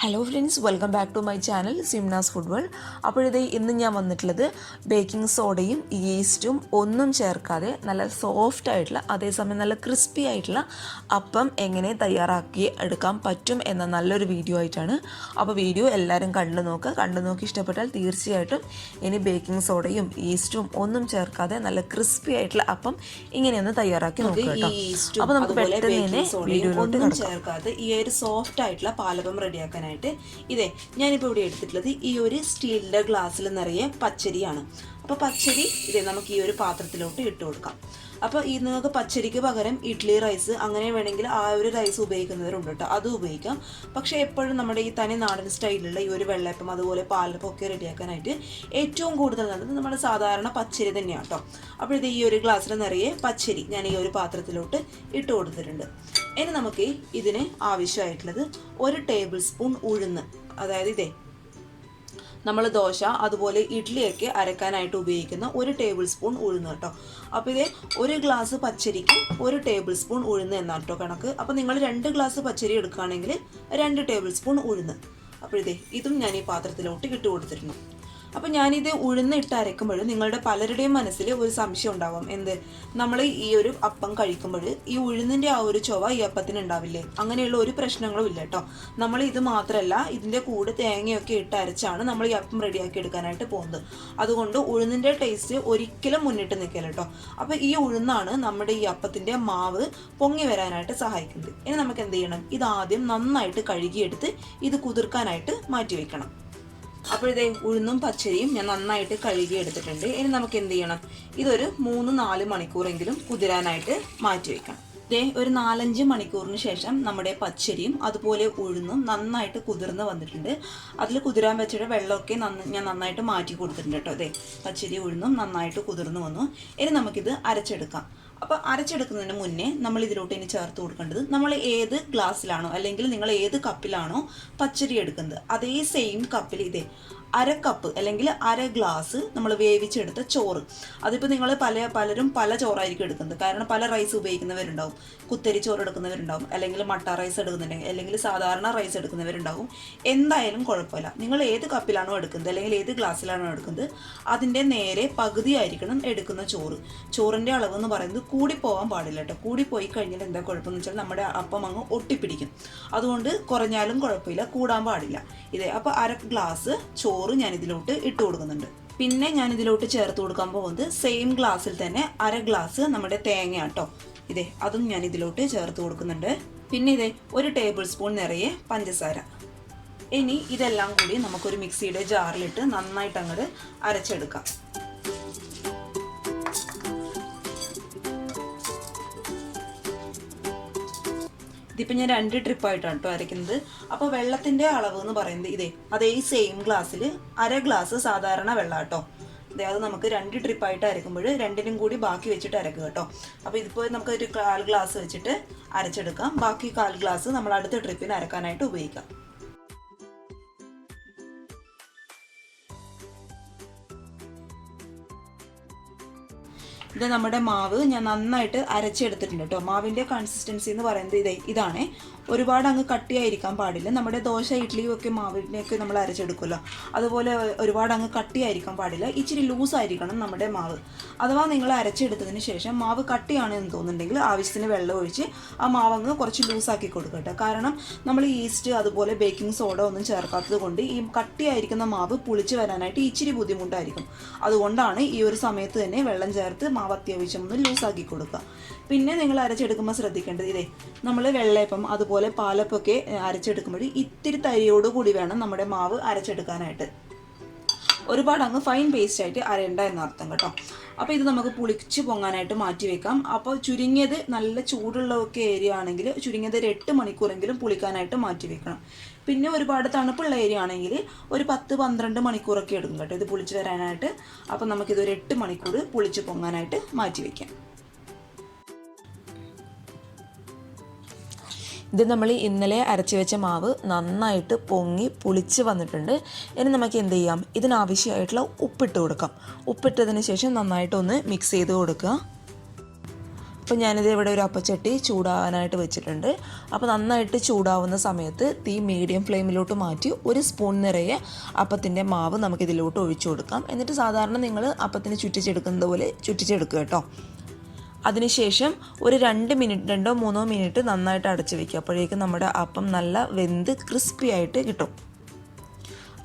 Hello friends, welcome back to my channel Simnas food world. അപ്പോഴിത് ഇന്ന് ഞാൻ വന്നിട്ടുള്ളത് ബേക്കിംഗ് സോഡയും ഈസ്റ്റും ഒന്നും ചേർക്കാതെ നല്ല സോഫ്റ്റ് ആയിട്ടുള്ള, അതേസമയം നല്ല ക്രിസ്പി ആയിട്ടുള്ള അപ്പം എങ്ങനെ തയ്യാറാക്കി എടുക്കാൻ പറ്റും എന്ന നല്ലൊരു വീഡിയോ ആയിട്ടാണ്. അപ്പോൾ വീഡിയോ എല്ലാവരും കണ്ടു നോക്കി ഇഷ്ടപ്പെട്ടാൽ തീർച്ചയായിട്ടും ഇനി ബേക്കിംഗ് സോഡയും ഈസ്റ്റും ഒന്നും ചേർക്കാതെ നല്ല ക്രിസ്പി ആയിട്ടുള്ള അപ്പം ഇങ്ങനെയൊന്ന് തയ്യാറാക്കി നോക്കുക കേട്ടോ. അപ്പോൾ നമുക്ക് പെട്ടെന്ന് തന്നെ വീഡിയോയിലോട്ട് ചേർക്കാതെ ഈ ഒരു സോഫ്റ്റ് ആയിട്ടുള്ള പാലപ്പം റെഡിയാക്കാൻ ഇതേ ഞാനിപ്പോൾ ഇവിടെ എടുത്തിട്ടുള്ളത് ഈ ഒരു സ്റ്റീലിൻ്റെ ഗ്ലാസ്സിൽ നിറയെ പച്ചരിയാണ്. അപ്പോൾ പച്ചരി ഇതേ നമുക്ക് ഈ ഒരു പാത്രത്തിലോട്ട് ഇട്ട് കൊടുക്കാം. അപ്പോൾ ഈ നിങ്ങൾക്ക് പച്ചരിക്ക് പകരം ഇഡ്ഡലി റൈസ് അങ്ങനെ വേണമെങ്കിൽ ആ ഒരു റൈസ് ഉപയോഗിക്കുന്നവരുണ്ട് കേട്ടോ, അതും ഉപയോഗിക്കാം. പക്ഷേ എപ്പോഴും നമ്മുടെ ഈ തനി നാടൻ സ്റ്റൈലിലുള്ള ഈ ഒരു വെള്ളയപ്പം അതുപോലെ പാലപ്പം ഒക്കെ റെഡിയാക്കാനായിട്ട് ഏറ്റവും കൂടുതൽ നല്ലത് നമ്മുടെ സാധാരണ പച്ചരി തന്നെയാണ് കേട്ടോ. അപ്പോൾ ഇത് ഈ ഒരു ഗ്ലാസ്സിൽ നിറയെ പച്ചരി ഞാൻ ഈ ഒരു പാത്രത്തിലോട്ട് ഇട്ട് കൊടുത്തിട്ടുണ്ട്. ഇനി നമുക്ക് ഇതിന് ആവശ്യമായിട്ടുള്ളത് 1 ടേബിൾ സ്പൂൺ ഉഴുന്ന്, അതായത് ഇതേ നമ്മൾ ദോശ അതുപോലെ ഇഡ്ഡലിയൊക്കെ അരക്കാനായിട്ട് ഉപയോഗിക്കുന്ന 1 ടേബിൾ സ്പൂൺ ഉഴുന്ന് കേട്ടോ. അപ്പോൾ ഇതേ 1 ഗ്ലാസ് പച്ചരിക്ക് 1 ടേബിൾ സ്പൂൺ ഉഴുന്ന് എന്നാണ് കേട്ടോ കണക്ക്. അപ്പോൾ നിങ്ങൾ 2 ഗ്ലാസ് പച്ചരി എടുക്കുകയാണെങ്കിൽ 2 ടേബിൾ സ്പൂൺ ഉഴുന്ന്. അപ്പോൾ ഇതേ ഇതും ഞാൻ ഈ പാത്രത്തിലോട്ട് ഇട്ട് കൊടുത്തിരുന്നു. അപ്പോൾ ഞാനിത് ഉഴുന്നിട്ട് അരക്കുമ്പോൾ നിങ്ങളുടെ പലരുടെയും മനസ്സിൽ ഒരു സംശയം ഉണ്ടാവാം, നമ്മൾ ഈ ഒരു അപ്പം കഴിക്കുമ്പോൾ ഈ ഉഴുന്നിൻ്റെ ആ ഒരു ചൊവ ഈ അപ്പത്തിന് ഉണ്ടാവില്ലേ? അങ്ങനെയുള്ള ഒരു പ്രശ്നങ്ങളും ഇല്ല കേട്ടോ. നമ്മൾ ഇത് മാത്രമല്ല, ഇതിൻ്റെ കൂടെ തേങ്ങയൊക്കെ ഇട്ട് അരച്ചാണ് നമ്മൾ ഈ അപ്പം റെഡിയാക്കി എടുക്കാനായിട്ട് പോകുന്നത്. അതുകൊണ്ട് ഉഴുന്നിൻ്റെ ടേസ്റ്റ് ഒരിക്കലും മുന്നിട്ട് നിൽക്കില്ല കേട്ടോ. അപ്പോൾ ഈ ഉഴുന്നാണ് നമ്മുടെ ഈ അപ്പത്തിൻ്റെ മാവ് പൊങ്ങി വരാനായിട്ട് സഹായിക്കുന്നത്. ഇനി നമുക്ക് എന്ത് ചെയ്യണം? ഇതാദ്യം നന്നായിട്ട് കഴുകിയെടുത്ത് ഇത് കുതിർക്കാനായിട്ട് മാറ്റി വെക്കണം. അപ്പോൾ ഇതേ ഉഴുന്നും പച്ചരിയും ഞാൻ നന്നായിട്ട് കഴുകി എടുത്തിട്ടുണ്ട്. ഇനി നമുക്ക് എന്ത് ചെയ്യണം? ഇതൊരു 3-4 മണിക്കൂറെങ്കിലും കുതിരാനായിട്ട് മാറ്റി വെക്കണം. ഇതേ ഒരു 4-5 മണിക്കൂറിന് ശേഷം നമ്മുടെ പച്ചരിയും അതുപോലെ ഉഴുന്നും നന്നായിട്ട് കുതിർന്ന് വന്നിട്ടുണ്ട്. അതിൽ കുതിരാൻ വെച്ചിട്ട് വെള്ളമൊക്കെ ഞാൻ നന്നായിട്ട് മാറ്റി കൊടുത്തിട്ടുണ്ട് കേട്ടോ. അതെ, പച്ചരി ഉഴുന്നും നന്നായിട്ട് കുതിർന്ന് വന്നു. ഇനി നമുക്കിത് അരച്ചെടുക്കാം. അപ്പോൾ അരച്ചെടുക്കുന്നതിന് മുന്നേ നമ്മൾ ഇതിലോട്ട് ഇനി ചേർത്ത് കൊടുക്കേണ്ടത്, നമ്മൾ ഏത് ഗ്ലാസ്സിലാണോ അല്ലെങ്കിൽ നിങ്ങൾ ഏത് കപ്പിലാണോ പച്ചരി എടുക്കുന്നത് അതേ സെയിം കപ്പിൽ ഇതേ 1/2 കപ്പ് അല്ലെങ്കിൽ 1/2 ഗ്ലാസ് നമ്മൾ വേവിച്ചെടുത്ത ചോറ്. അതിപ്പോൾ നിങ്ങൾ പലരും പല ചോറായിരിക്കും എടുക്കുന്നത്. കാരണം പല റൈസ് ഉപയോഗിക്കുന്നവരുണ്ടാവും. കുത്തരി ചോറ് എടുക്കുന്നവരുണ്ടാവും, അല്ലെങ്കിൽ മട്ട റൈസ് എടുക്കുന്നുണ്ടെങ്കിൽ, അല്ലെങ്കിൽ സാധാരണ റൈസ് എടുക്കുന്നവരുണ്ടാവും. എന്തായാലും കുഴപ്പമില്ല, നിങ്ങൾ ഏത് കപ്പിലാണോ എടുക്കുന്നത് അല്ലെങ്കിൽ ഏത് ഗ്ലാസ്സിലാണോ എടുക്കുന്നത് അതിൻ്റെ നേരെ പകുതിയായിരിക്കണം എടുക്കുന്ന ചോറ്. ചോറിൻ്റെ അളവ് എന്ന് പറയുന്നത് കൂടി പോകാൻ പാടില്ല കേട്ടോ. കൂടി പോയി കഴിഞ്ഞാൽ എന്താ കുഴപ്പമെന്ന് വെച്ചാൽ നമ്മുടെ അപ്പം അങ്ങ് ഒട്ടിപ്പിടിക്കും. അതുകൊണ്ട് കുറഞ്ഞാലും കുഴപ്പമില്ല, കൂടാൻ പാടില്ല. ഇതേ അപ്പോൾ 1/2 ഗ്ലാസ് ചോറ് ഞാൻ ഇതിലോട്ട് ഇട്ട് കൊടുക്കുന്നുണ്ട്. പിന്നെ ഞാൻ ഇതിലോട്ട് ചേർത്ത് കൊടുക്കാൻ പോകുന്നത് സെയിം ഗ്ലാസ്സിൽ തന്നെ 1/2 ഗ്ലാസ് നമ്മുടെ തേങ്ങ കേട്ടോ. ഇതേ അതും ഞാൻ ഇതിലോട്ട് ചേർത്ത് കൊടുക്കുന്നുണ്ട്. പിന്നെ ഇതേ 1 ടേബിൾ സ്പൂൺ നിറയെ പഞ്ചസാര. ഇനി ഇതെല്ലാം കൂടി നമുക്കൊരു മിക്സിയുടെ ജാറിലിട്ട് നന്നായിട്ട് അങ്ങോട്ട് അരച്ചെടുക്കാം. ഇതിപ്പോൾ ഞാൻ 2 ട്രിപ്പായിട്ടാണ് കേട്ടോ അരയ്ക്കുന്നത്. അപ്പോൾ വെള്ളത്തിൻ്റെ അളവ് എന്ന് പറയുന്നത് ഇതേ അതേ സെയിം ഗ്ലാസ്സിൽ 1/2 ഗ്ലാസ് സാധാരണ വെള്ളം കേട്ടോ. ഇതേ അത് നമുക്ക് 2 ട്രിപ്പായിട്ട് അരക്കുമ്പോൾ 2നും കൂടി ബാക്കി വെച്ചിട്ട് അരക്കുക കേട്ടോ. അപ്പോൾ ഇതിപ്പോൾ നമുക്ക് ഒരു 1/4 ഗ്ലാസ് വെച്ചിട്ട് അരച്ചെടുക്കാം. ബാക്കി 1/4 ഗ്ലാസ് നമ്മൾ അടുത്ത ട്രിപ്പിന് അരക്കാനായിട്ട് ഉപയോഗിക്കാം. ഇത് നമ്മുടെ മാവ് ഞാൻ നന്നായിട്ട് അരച്ചെടുത്തിട്ടുണ്ട് കേട്ടോ. മാവിൻ്റെ കൺസിസ്റ്റൻസി എന്ന് പറയുന്നത് ഇതാണ്. ഒരുപാട് അങ്ങ് കട്ടിയായിരിക്കാൻ പാടില്ല. നമ്മുടെ ദോശ ഇഡ്ഡലിയും ഒക്കെ മാവിനെയൊക്കെ നമ്മൾ അരച്ചെടുക്കുമല്ലോ, അതുപോലെ ഒരുപാട് അങ്ങ് കട്ടിയായിരിക്കാൻ പാടില്ല. ഇച്ചിരി ലൂസായിരിക്കണം നമ്മുടെ മാവ്. അഥവാ നിങ്ങൾ അരച്ചെടുത്തതിന് ശേഷം മാവ് കട്ടിയാണ് എന്ന് തോന്നുന്നുണ്ടെങ്കിൽ ആവശ്യത്തിന് വെള്ളം ഒഴിച്ച് ആ മാവങ്ങ് കുറച്ച് ലൂസാക്കി കൊടുക്കുക കേട്ടോ. കാരണം നമ്മൾ ഈസ്റ്റ് അതുപോലെ ബേക്കിംഗ് സോഡ ഒന്നും ചേർക്കാത്തത് കൊണ്ട് ഈ കട്ടിയായിരിക്കുന്ന മാവ് പുളിച്ച് വരാനായിട്ട് ഇച്ചിരി ബുദ്ധിമുട്ടായിരിക്കും. അതുകൊണ്ടാണ് ഈ ഒരു സമയത്ത് തന്നെ വെള്ളം ചേർത്ത് മാവ് അത്യാവശ്യം ഒന്ന് ലൂസാക്കി കൊടുക്കുക. പിന്നെ നിങ്ങൾ അരച്ചെടുക്കുമ്പോൾ ശ്രദ്ധിക്കേണ്ടത് നമ്മൾ വെള്ളയപ്പം അതുപോലെ പാലപ്പൊക്കെ അരച്ചെടുക്കുമ്പോൾ ഇത്തിരി തരിയോട് കൂടി വേണം നമ്മുടെ മാവ് അരച്ചെടുക്കാനായിട്ട്. ഒരുപാട് അങ്ങ് ഫൈൻ പേസ്റ്റ് ആയിട്ട് അരയണ്ട എന്നർത്ഥം കേട്ടോ. അപ്പോൾ ഇത് നമുക്ക് പുളിച്ച് പൊങ്ങാനായിട്ട് മാറ്റി വെക്കാം. അപ്പോൾ ചുരുങ്ങിയത് നല്ല ചൂടുള്ളതൊക്കെ ഏരിയ ആണെങ്കിൽ ചുരുങ്ങിയത് 8 മണിക്കൂറെങ്കിലും പുളിക്കാനായിട്ട് മാറ്റി വെക്കണം. പിന്നെ ഒരുപാട് തണുപ്പുള്ള ഏരിയ ആണെങ്കിൽ ഒരു 10-12 മണിക്കൂറൊക്കെ എടുക്കും കേട്ടോ ഇത് പുളിച്ച് വരാനായിട്ട്. അപ്പോൾ നമുക്കിതൊരു 8 മണിക്കൂർ പുളിച്ച് പൊങ്ങാനായിട്ട് മാറ്റി വയ്ക്കാം. ഇത് നമ്മൾ ഇന്നലെ അരച്ച് വെച്ച മാവ് നന്നായിട്ട് പൊങ്ങി പുളിച്ച് വന്നിട്ടുണ്ട്. ഇനി നമുക്ക് എന്ത് ചെയ്യാം? ഇതിനാവശ്യമായിട്ടുള്ള ഉപ്പിട്ട് കൊടുക്കാം. ഉപ്പിട്ടതിന് ശേഷം നന്നായിട്ടൊന്ന് മിക്സ് ചെയ്ത് കൊടുക്കുക. അപ്പോൾ ഞാനിത് ഇവിടെ ഒരു അപ്പച്ചട്ടി ചൂടാകാനായിട്ട് വെച്ചിട്ടുണ്ട്. അപ്പോൾ നന്നായിട്ട് ചൂടാവുന്ന സമയത്ത് തീ മീഡിയം ഫ്ലെയിമിലോട്ട് മാറ്റി 1 സ്പൂൺ നിറയെ അപ്പത്തിൻ്റെ മാവ് നമുക്കിതിലോട്ട് ഒഴിച്ചു കൊടുക്കാം. എന്നിട്ട് സാധാരണ നിങ്ങൾ അപ്പത്തിന് ചുറ്റിച്ചെടുക്കുന്നത് പോലെ ചുറ്റിച്ചെടുക്കുക കേട്ടോ. അതിനുശേഷം ഒരു 2 മിനിറ്റ് 2-3 മിനിറ്റ് നന്നായിട്ട് അടച്ചു വയ്ക്കുക. അപ്പോഴേക്കും നമ്മുടെ അപ്പം നല്ല വെന്ത് ക്രിസ്പി ആയിട്ട് കിട്ടും.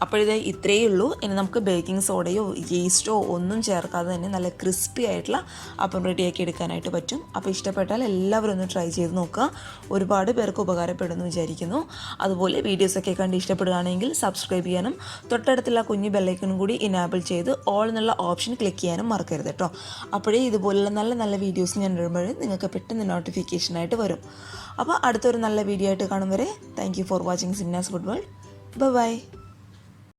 അപ്പോഴിത് ഇത്രയേ ഉള്ളൂ. ഇനി നമുക്ക് ബേക്കിംഗ് സോഡയോ ഈസ്റ്റോ ഒന്നും ചേർക്കാതെ തന്നെ നല്ല ക്രിസ്പി ആയിട്ടുള്ള അപ്പം റെഡിയാക്കി എടുക്കാനായിട്ട് പറ്റും. അപ്പോൾ ഇഷ്ടപ്പെട്ടാൽ എല്ലാവരും ഒന്ന് ട്രൈ ചെയ്ത് നോക്കുക. ഒരുപാട് പേർക്ക് ഉപകാരപ്പെടുമെന്ന് വിചാരിക്കുന്നു. അതുപോലെ വീഡിയോസൊക്കെ കണ്ട് ഇഷ്ടപ്പെടുകയാണെങ്കിൽ സബ്സ്ക്രൈബ് ചെയ്യാനും തൊട്ടടുത്തുള്ള കുഞ്ഞു ബെല്ലൈക്കനും കൂടി ഇനാബിൾ ചെയ്ത് ഓൾ എന്നുള്ള ഓപ്ഷൻ ക്ലിക്ക് ചെയ്യാനും മറക്കരുത് കേട്ടോ. അപ്പോഴേ ഇതുപോലുള്ള നല്ല നല്ല വീഡിയോസ് ഞാൻ ഇടുമ്പോൾ നിങ്ങൾക്ക് പെട്ടെന്ന് നോട്ടിഫിക്കേഷനായിട്ട് വരും. അപ്പോൾ അടുത്തൊരു നല്ല വീഡിയോ ആയിട്ട് കാണും വരെ thank you for watching Simnas food world. By.